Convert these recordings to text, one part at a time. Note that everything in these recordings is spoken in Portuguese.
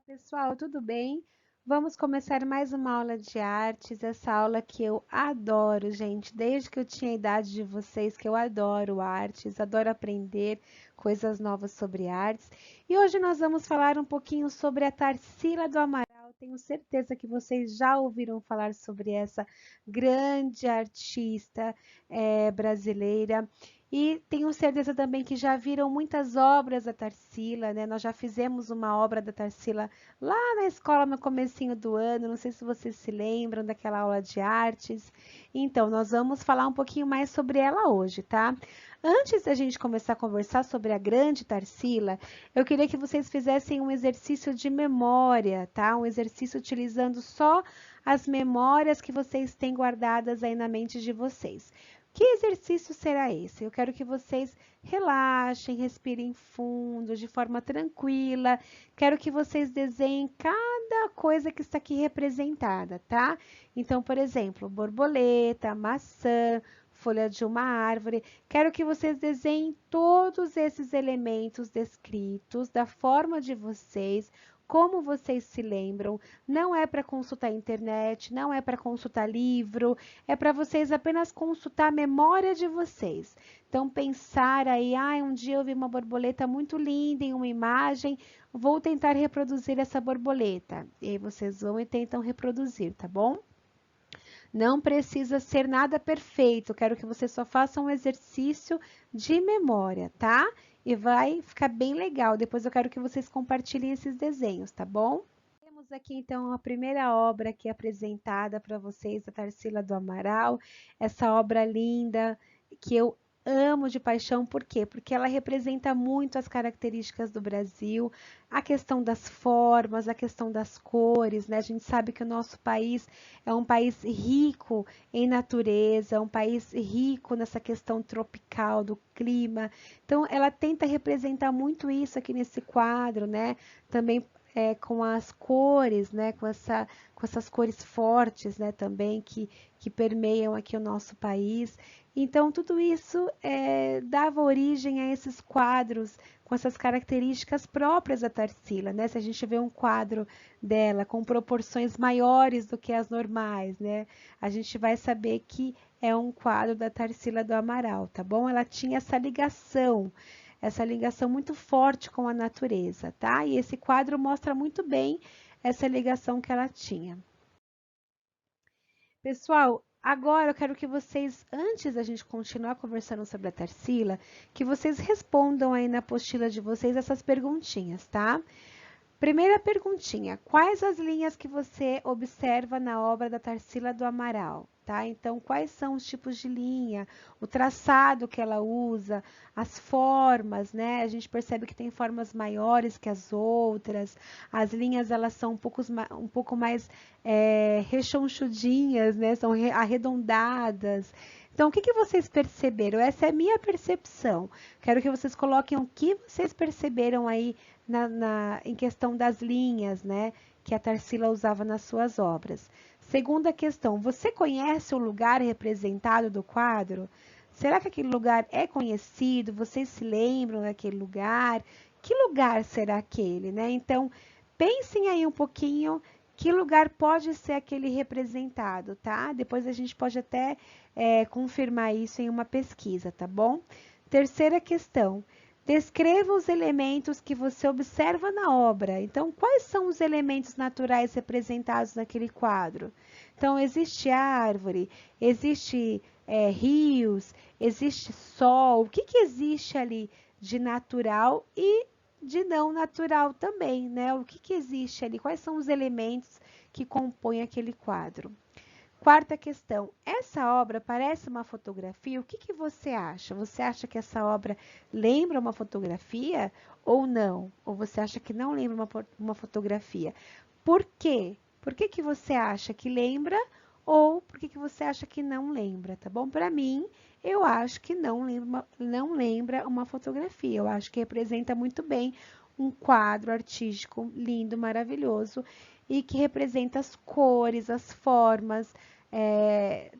Pessoal, tudo bem? Vamos começar mais uma aula de artes, essa aula que eu adoro, gente, desde que eu tinha a idade de vocês, que eu adoro artes, adoro aprender coisas novas sobre artes. E hoje nós vamos falar um pouquinho sobre a Tarsila do Amaral. Tenho certeza que vocês já ouviram falar sobre essa grande artista brasileira. E tenho certeza também que já viram muitas obras da Tarsila, né? Nós já fizemos uma obra da Tarsila lá na escola no comecinho do ano, não sei se vocês se lembram daquela aula de artes. Então, nós vamos falar um pouquinho mais sobre ela hoje, tá? Antes da gente começar a conversar sobre a grande Tarsila, eu queria que vocês fizessem um exercício de memória, tá? Um exercício utilizando só as memórias que vocês têm guardadas aí na mente de vocês. Que exercício será esse? Eu quero que vocês relaxem, respirem fundo, de forma tranquila. Quero que vocês desenhem cada coisa que está aqui representada, tá? Então, por exemplo, borboleta, maçã, folha de uma árvore. Quero que vocês desenhem todos esses elementos descritos da forma de vocês, como vocês se lembram. Não é para consultar a internet, não é para consultar livro, é para vocês apenas consultar a memória de vocês. Então, pensar aí, um dia eu vi uma borboleta muito linda em uma imagem, vou tentar reproduzir essa borboleta. E aí vocês vão e tentam reproduzir, tá bom? Não precisa ser nada perfeito, quero que vocês só façam um exercício de memória, tá? E vai ficar bem legal. Depois eu quero que vocês compartilhem esses desenhos, tá bom? Temos aqui então a primeira obra aqui apresentada para vocês, da Tarsila do Amaral, essa obra linda que eu amo de paixão, por quê? Porque ela representa muito as características do Brasil, a questão das formas, a questão das cores, né? A gente sabe que o nosso país é um país rico em natureza, um país rico nessa questão tropical do clima. Então, ela tenta representar muito isso aqui nesse quadro, né? Também com as cores, né, com essas cores fortes, né, também que permeiam aqui o nosso país. Então, tudo isso dava origem a esses quadros com essas características próprias da Tarsila, né? Se a gente vê um quadro dela com proporções maiores do que as normais, né? A gente vai saber que é um quadro da Tarsila do Amaral, tá bom? Ela tinha essa ligação muito forte com a natureza, tá? E esse quadro mostra muito bem essa ligação que ela tinha. Pessoal, agora eu quero que vocês, antes da gente continuar conversando sobre a Tarsila, que vocês respondam aí na apostila de vocês essas perguntinhas, tá? Primeira perguntinha: quais as linhas que você observa na obra da Tarsila do Amaral? Tá? Então, quais são os tipos de linha, o traçado que ela usa, as formas, né? A gente percebe que tem formas maiores que as outras, as linhas elas são um pouco mais rechonchudinhas, né? São arredondadas. Então, o que vocês perceberam? Essa é a minha percepção. Quero que vocês coloquem o que vocês perceberam aí em questão das linhas, né, que a Tarsila usava nas suas obras. Segunda questão: você conhece o lugar representado do quadro? Será que aquele lugar é conhecido? Vocês se lembram daquele lugar? Que lugar será aquele, né? Então, pensem aí um pouquinho que lugar pode ser aquele representado, tá? Depois a gente pode até confirmar isso em uma pesquisa, tá bom? Terceira questão: descreva os elementos que você observa na obra. Então, quais são os elementos naturais representados naquele quadro? Então, existe árvore, existe rios, existe sol. O que existe ali de natural e de não natural também, né? O que existe ali? Quais são os elementos que compõem aquele quadro? Quarta questão: essa obra parece uma fotografia? O que você acha? Você acha que essa obra lembra uma fotografia ou não? Ou você acha que não lembra uma fotografia? Por quê? Por que você acha que lembra ou por que você acha que não lembra, tá bom? Para mim, eu acho que não lembra uma fotografia. Eu acho que representa muito bem um quadro artístico lindo, maravilhoso e que representa as cores, as formas,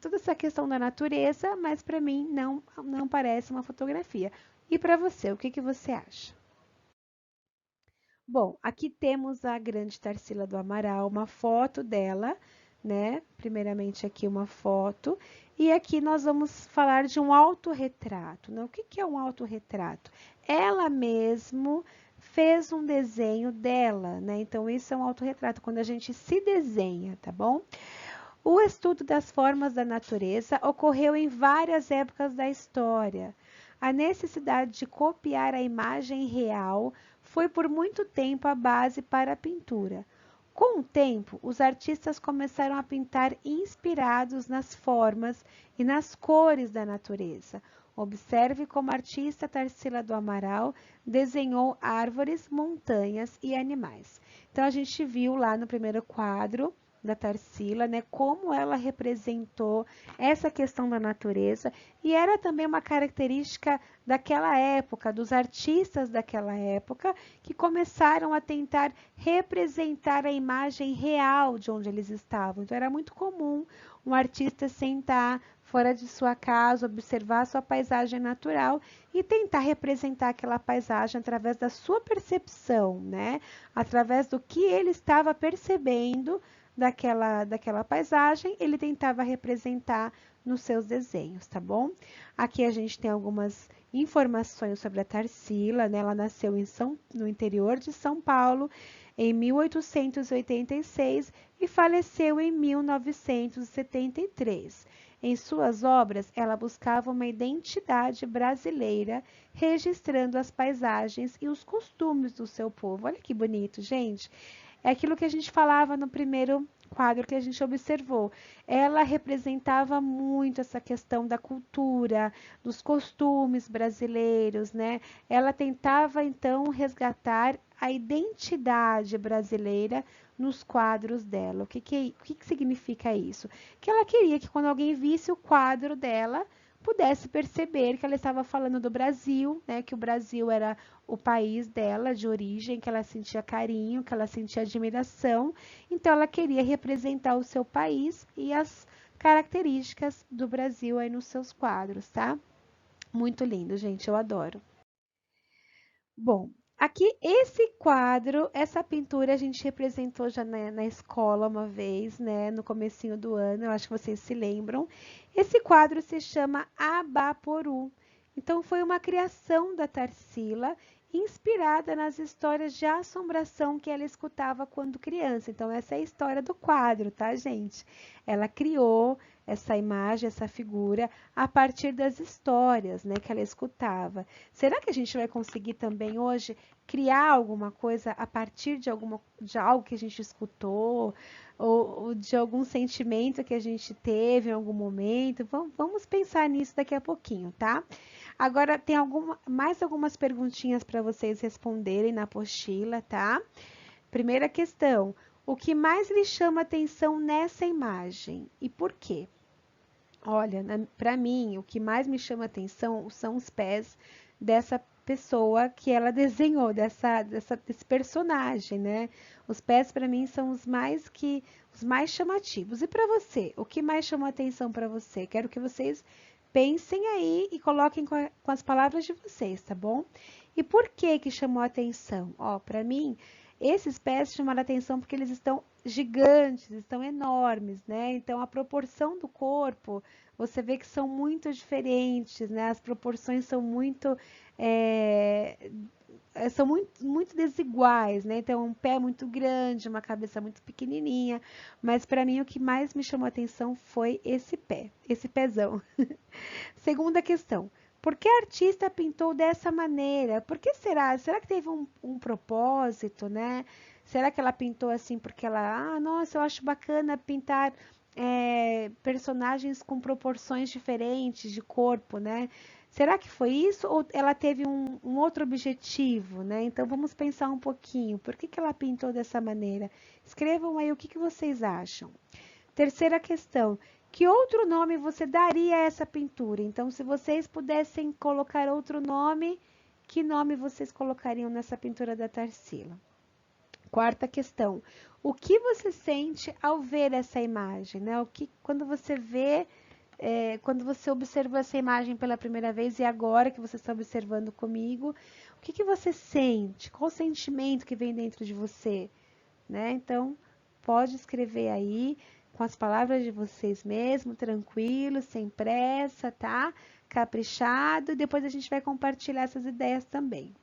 toda essa questão da natureza, mas para mim não parece uma fotografia. E para você, o que você acha? Bom, aqui temos a grande Tarsila do Amaral, uma foto dela, né? Primeiramente aqui uma foto. E aqui nós vamos falar de um autorretrato, né? O que que é um autorretrato? Ela mesmo fez um desenho dela, né? Então, isso é um autorretrato, quando a gente se desenha, tá bom? O estudo das formas da natureza ocorreu em várias épocas da história. A necessidade de copiar a imagem real foi por muito tempo a base para a pintura. Com o tempo, os artistas começaram a pintar inspirados nas formas e nas cores da natureza. Observe como a artista Tarsila do Amaral desenhou árvores, montanhas e animais. Então, a gente viu lá no primeiro quadro da Tarsila, né, como ela representou essa questão da natureza e era também uma característica daquela época, dos artistas daquela época, que começaram a tentar representar a imagem real de onde eles estavam. Então era muito comum um artista sentar fora de sua casa, observar a sua paisagem natural e tentar representar aquela paisagem através da sua percepção, né? Através do que ele estava percebendo daquela paisagem, ele tentava representar nos seus desenhos, tá bom? Aqui a gente tem algumas informações sobre a Tarsila, né? Ela nasceu no interior de São Paulo em 1886 e faleceu em 1973. Em suas obras, ela buscava uma identidade brasileira, registrando as paisagens e os costumes do seu povo. Olha que bonito, gente. É aquilo que a gente falava no primeiro quadro que a gente observou. Ela representava muito essa questão da cultura, dos costumes brasileiros, né? Ela tentava então resgatar a identidade brasileira nos quadros dela. O que significa isso? Que ela queria que quando alguém visse o quadro dela, pudesse perceber que ela estava falando do Brasil, né? Que o Brasil era o país dela de origem, que ela sentia carinho, que ela sentia admiração. Então ela queria representar o seu país e as características do Brasil aí nos seus quadros, tá? Muito lindo, gente, eu adoro. Bom, aqui esse quadro, essa pintura a gente representou já na escola uma vez, né, no comecinho do ano, eu acho que vocês se lembram. Esse quadro se chama Abaporu. Então foi uma criação da Tarsila, inspirada nas histórias de assombração que ela escutava quando criança. Então essa é a história do quadro, tá, gente? Ela criou essa imagem, essa figura a partir das histórias, né, que ela escutava. Será que a gente vai conseguir também hoje criar alguma coisa a partir de algo que a gente escutou ou de algum sentimento que a gente teve em algum momento? Vamos pensar nisso daqui a pouquinho, tá? Agora tem mais algumas perguntinhas para vocês responderem na apostila, tá? Primeira questão: o que mais lhe chama atenção nessa imagem e por quê? Olha, para mim, o que mais me chama atenção são os pés dessa pessoa que ela desenhou, desse personagem, né? Os pés para mim são os mais chamativos. E para você, o que mais chamou atenção para você? Quero que vocês pensem aí e coloquem com as palavras de vocês, tá bom? E por que que chamou atenção? Ó, para mim, esses pés chamaram atenção porque eles estão gigantes, estão enormes, né? Então a proporção do corpo, você vê que são muito diferentes, né? As proporções são é, muito desiguais, né? Então um pé muito grande, uma cabeça muito pequenininha, mas para mim o que mais me chamou atenção foi esse pé, esse pezão. Segunda questão. Por que a artista pintou dessa maneira? Por que será? Será que teve um propósito, né? Será que ela pintou assim porque nossa, eu acho bacana pintar personagens com proporções diferentes de corpo, né? Será que foi isso ou ela teve um outro objetivo, né? Então vamos pensar um pouquinho. Por que que ela pintou dessa maneira? Escrevam aí o que que vocês acham. Terceira questão: que outro nome você daria a essa pintura? Então, se vocês pudessem colocar outro nome, que nome vocês colocariam nessa pintura da Tarsila? Quarta questão: o que você sente ao ver essa imagem, né? Quando você vê, quando você observou essa imagem pela primeira vez e agora que você está observando comigo, o que que você sente? Qual o sentimento que vem dentro de você, né? Então, pode escrever aí com as palavras de vocês mesmo, tranquilo, sem pressa, tá? Caprichado, e depois a gente vai compartilhar essas ideias também.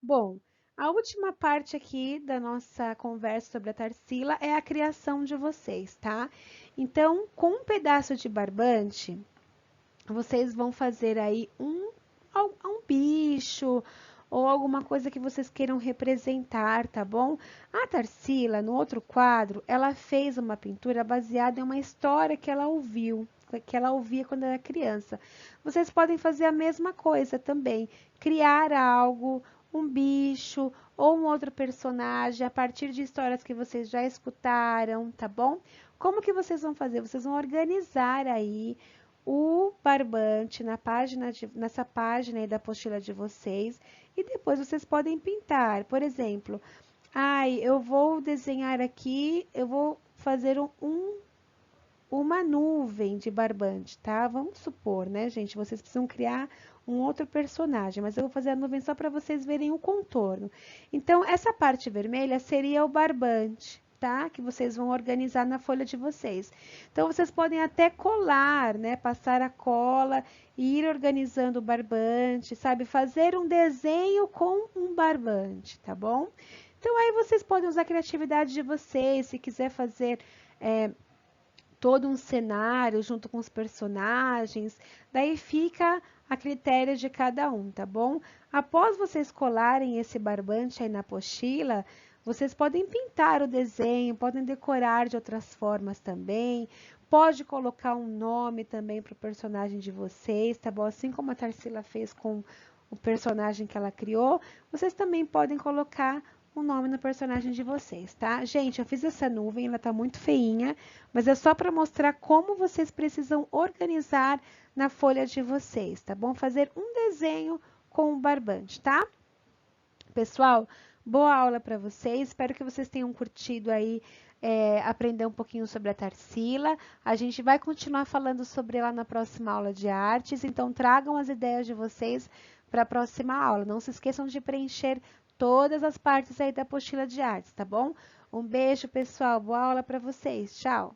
Bom, a última parte aqui da nossa conversa sobre a Tarsila é a criação de vocês, tá? Então, com um pedaço de barbante, vocês vão fazer aí um bicho ou alguma coisa que vocês queiram representar, tá bom? A Tarsila, no outro quadro, ela fez uma pintura baseada em uma história que ela ouviu, que ela ouvia quando era criança. Vocês podem fazer a mesma coisa também, criar algo, um bicho ou um outro personagem a partir de histórias que vocês já escutaram, tá bom? Como que vocês vão fazer? Vocês vão organizar aí o barbante nessa página aí da apostila de vocês e depois vocês podem pintar. Por exemplo, eu vou desenhar aqui, eu vou fazer uma nuvem de barbante, tá? Vamos supor, né, gente? Vocês precisam criar um outro personagem, mas eu vou fazer a nuvem só para vocês verem o contorno. Então, essa parte vermelha seria o barbante, tá? Que vocês vão organizar na folha de vocês. Então, vocês podem até colar, né? Passar a cola e ir organizando o barbante, sabe? Fazer um desenho com um barbante, tá bom? Então, aí vocês podem usar a criatividade de vocês, se quiser fazer todo um cenário junto com os personagens, daí fica a critério de cada um, tá bom? Após vocês colarem esse barbante aí na apostila, vocês podem pintar o desenho, podem decorar de outras formas também, pode colocar um nome também para o personagem de vocês, tá bom? Assim como a Tarsila fez com o personagem que ela criou, vocês também podem colocar o nome no personagem de vocês, tá? Gente, eu fiz essa nuvem, ela tá muito feinha, mas é só para mostrar como vocês precisam organizar na folha de vocês, tá bom? Fazer um desenho com o barbante, tá? Pessoal, boa aula para vocês. Espero que vocês tenham curtido aí aprender um pouquinho sobre a Tarsila. A gente vai continuar falando sobre ela na próxima aula de artes, então tragam as ideias de vocês para a próxima aula. Não se esqueçam de preencher todas as partes aí da apostila de artes, tá bom? Um beijo, pessoal. Boa aula para vocês. Tchau.